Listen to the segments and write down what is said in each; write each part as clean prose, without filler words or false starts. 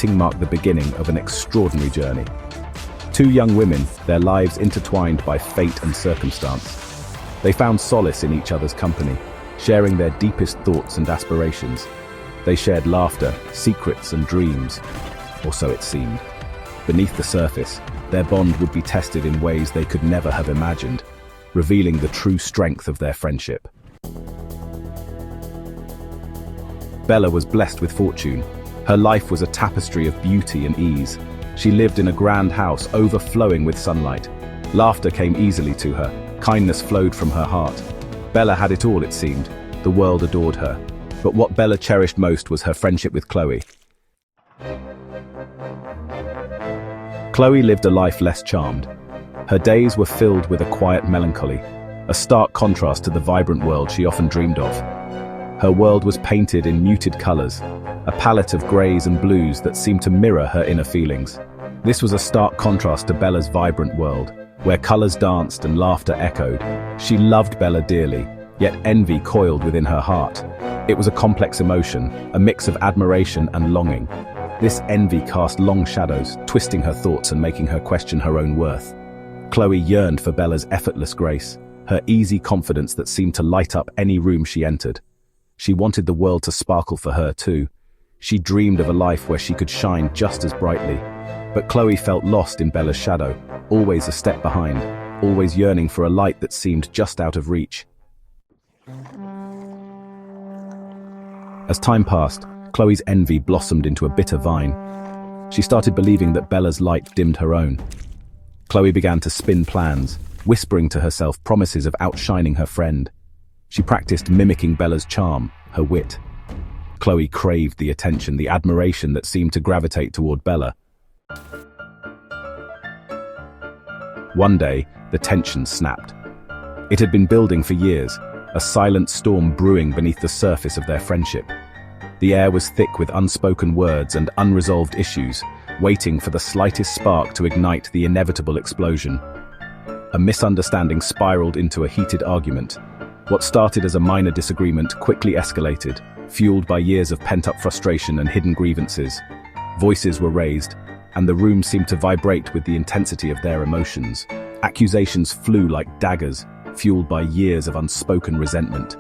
meeting marked the beginning of an extraordinary journey. Two young women, their lives intertwined by fate and circumstance. They found solace in each other's company, sharing their deepest thoughts and aspirations. They shared laughter, secrets, and dreams, or so it seemed. Beneath the surface, their bond would be tested in ways they could never have imagined, revealing the true strength of their friendship. Bella was blessed with fortune. Her life was a tapestry of beauty and ease. She lived in a grand house overflowing with sunlight. Laughter came easily to her. Kindness flowed from her heart. Bella had it all, it seemed. The world adored her. But what Bella cherished most was her friendship with Chloe. Chloe lived a life less charmed. Her days were filled with a quiet melancholy, a stark contrast to the vibrant world she often dreamed of. Her world was painted in muted colors, a palette of grays and blues that seemed to mirror her inner feelings. This was a stark contrast to Bella's vibrant world, where colors danced and laughter echoed. She loved Bella dearly, yet envy coiled within her heart. It was a complex emotion, a mix of admiration and longing. This envy cast long shadows, twisting her thoughts and making her question her own worth. Chloe yearned for Bella's effortless grace, her easy confidence that seemed to light up any room she entered. She wanted the world to sparkle for her too. She dreamed of a life where she could shine just as brightly. But Chloe felt lost in Bella's shadow, always a step behind, always yearning for a light that seemed just out of reach. As time passed, Chloe's envy blossomed into a bitter vine. She started believing that Bella's light dimmed her own. Chloe began to spin plans, whispering to herself promises of outshining her friend. She practiced mimicking Bella's charm, her wit. Chloe craved the attention, the admiration that seemed to gravitate toward Bella. One day, the tension snapped. It had been building for years, a silent storm brewing beneath the surface of their friendship. The air was thick with unspoken words and unresolved issues, waiting for the slightest spark to ignite the inevitable explosion. A misunderstanding spiraled into a heated argument. What started as a minor disagreement quickly escalated, fueled by years of pent-up frustration and hidden grievances. Voices were raised, and the room seemed to vibrate with the intensity of their emotions. Accusations flew like daggers, fueled by years of unspoken resentment.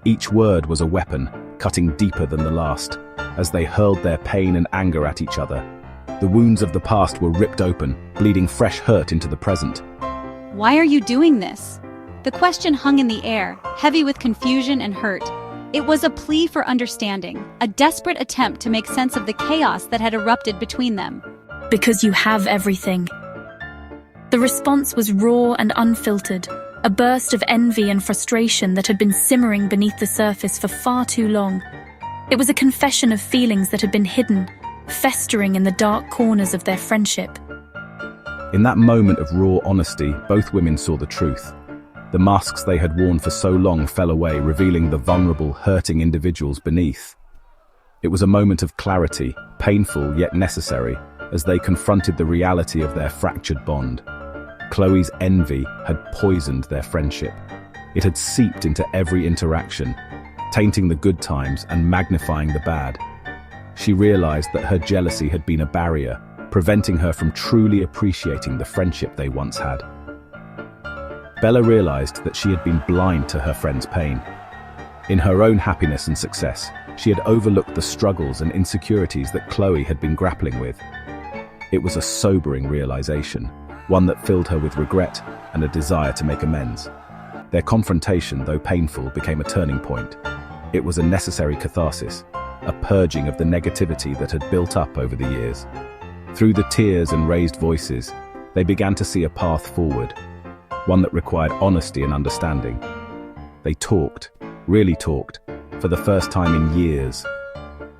Each word was a weapon, cutting deeper than the last, as they hurled their pain and anger at each other. The wounds of the past were ripped open, bleeding fresh hurt into the present. Why are you doing this? The question hung in the air, heavy with confusion and hurt. It was a plea for understanding, a desperate attempt to make sense of the chaos that had erupted between them. Because you have everything. The response was raw and unfiltered, a burst of envy and frustration that had been simmering beneath the surface for far too long. It was a confession of feelings that had been hidden, festering in the dark corners of their friendship. In that moment of raw honesty, both women saw the truth. The masks they had worn for so long fell away, revealing the vulnerable, hurting individuals beneath. It was a moment of clarity, painful yet necessary, as they confronted the reality of their fractured bond. Chloe's envy had poisoned their friendship. It had seeped into every interaction, tainting the good times and magnifying the bad. She realized that her jealousy had been a barrier, preventing her from truly appreciating the friendship they once had. Bella realized that she had been blind to her friend's pain. In her own happiness and success, she had overlooked the struggles and insecurities that Chloe had been grappling with. It was a sobering realization, one that filled her with regret and a desire to make amends. Their confrontation, though painful, became a turning point. It was a necessary catharsis, a purging of the negativity that had built up over the years. Through the tears and raised voices, they began to see a path forward, one that required honesty and understanding. They talked, really talked, for the first time in years.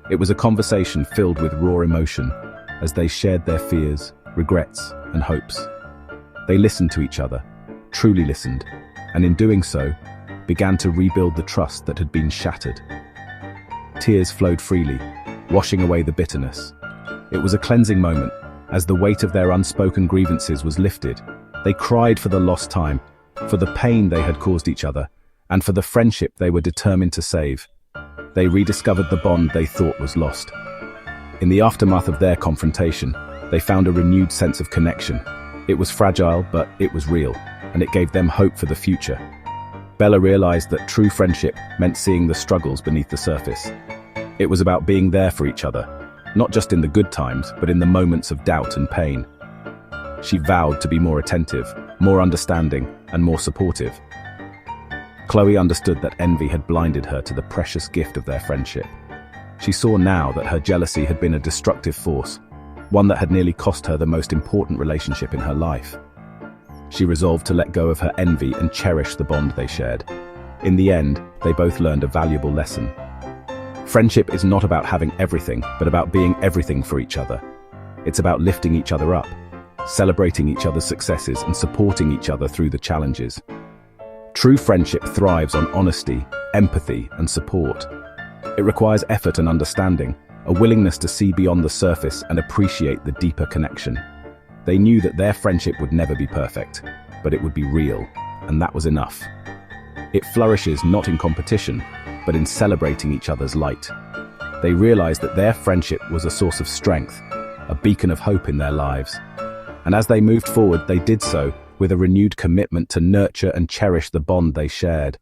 It was a conversation filled with raw emotion, as they shared their fears, regrets, and hopes. They listened to each other, truly listened, and in doing so, began to rebuild the trust that had been shattered. Tears flowed freely, washing away the bitterness. It was a cleansing moment, as the weight of their unspoken grievances was lifted. They cried for the lost time, for the pain they had caused each other, and for the friendship they were determined to save. They rediscovered the bond they thought was lost. In the aftermath of their confrontation, they found a renewed sense of connection. It was fragile, but it was real, and it gave them hope for the future. Bella realized that true friendship meant seeing the struggles beneath the surface. It was about being there for each other, not just in the good times, but in the moments of doubt and pain. She vowed to be more attentive, more understanding, and more supportive. Chloe understood that envy had blinded her to the precious gift of their friendship. She saw now that her jealousy had been a destructive force, one that had nearly cost her the most important relationship in her life. She resolved to let go of her envy and cherish the bond they shared. In the end, they both learned a valuable lesson. Friendship is not about having everything, but about being everything for each other. It's about lifting each other up, celebrating each other's successes, and supporting each other through the challenges. True friendship thrives on honesty, empathy, and support. It requires effort and understanding, a willingness to see beyond the surface and appreciate the deeper connection. They knew that their friendship would never be perfect, but it would be real, and that was enough. It flourishes not in competition, but in celebrating each other's light. They realized that their friendship was a source of strength, a beacon of hope in their lives. And as they moved forward, they did so with a renewed commitment to nurture and cherish the bond they shared.